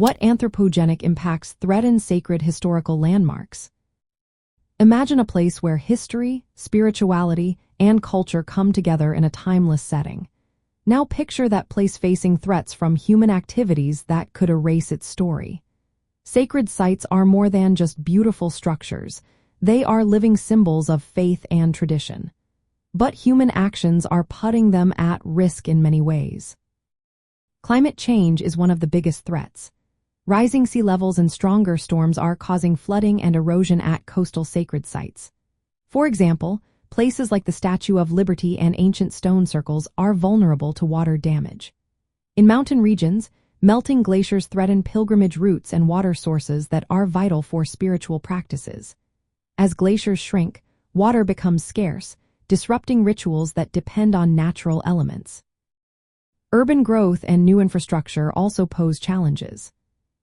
What anthropogenic impacts threaten sacred historical landmarks? Imagine a place where history, spirituality, and culture come together in a timeless setting. Now picture that place facing threats from human activities that could erase its story. Sacred sites are more than just beautiful structures. They are living symbols of faith and tradition. But human actions are putting them at risk in many ways. Climate change is one of the biggest threats. Rising sea levels and stronger storms are causing flooding and erosion at coastal sacred sites. For example, places like the Statue of Liberty and ancient stone circles are vulnerable to water damage. In mountain regions, melting glaciers threaten pilgrimage routes and water sources that are vital for spiritual practices. As glaciers shrink, water becomes scarce, disrupting rituals that depend on natural elements. Urban growth and new infrastructure also pose challenges.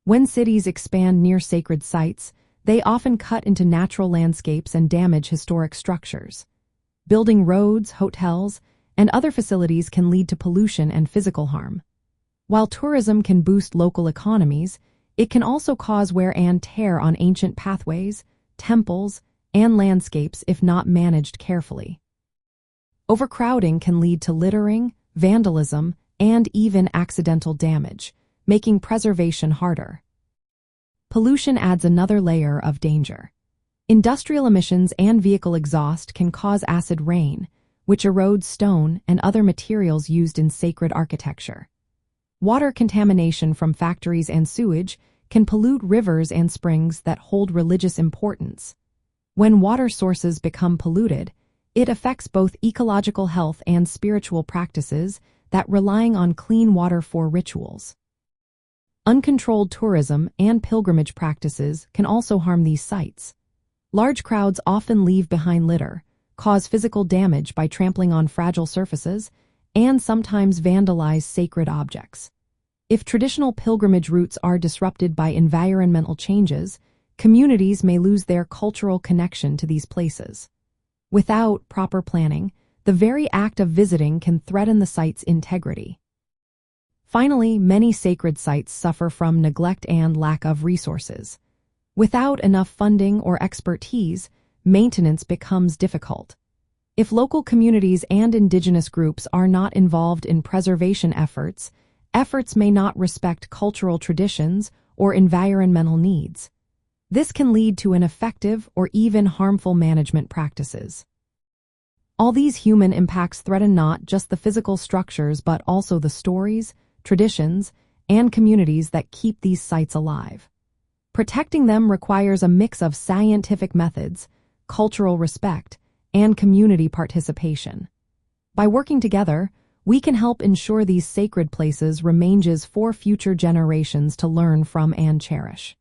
When cities expand near sacred sites, they often cut into natural landscapes and damage historic structures. Building roads, hotels, and other facilities can lead to pollution and physical harm. While tourism can boost local economies, it can also cause wear and tear on ancient pathways, temples, and landscapes if not managed carefully. Overcrowding can lead to littering, vandalism, and even accidental damage, making preservation harder. Pollution adds another layer of danger. Industrial emissions and vehicle exhaust can cause acid rain, which erodes stone and other materials used in sacred architecture. Water contamination from factories and sewage can pollute rivers and springs that hold religious importance. When water sources become polluted, it affects both ecological health and spiritual practices that relying on clean water for rituals. Uncontrolled tourism and pilgrimage practices can also harm these sites. Large crowds often leave behind litter, cause physical damage by trampling on fragile surfaces, and sometimes vandalize sacred objects. If traditional pilgrimage routes are disrupted by environmental changes, communities may lose their cultural connection to these places. Without proper planning, the very act of visiting can threaten the site's integrity. Finally, many sacred sites suffer from neglect and lack of resources. Without enough funding or expertise, maintenance becomes difficult. If local communities and indigenous groups are not involved in preservation efforts may not respect cultural traditions or environmental needs. This can lead to ineffective or even harmful management practices. All these human impacts threaten not just the physical structures but also the stories, traditions, and communities that keep these sites alive. Protecting them requires a mix of scientific methods, cultural respect, and community participation. By working together, we can help ensure these sacred places remain for future generations to learn from and cherish.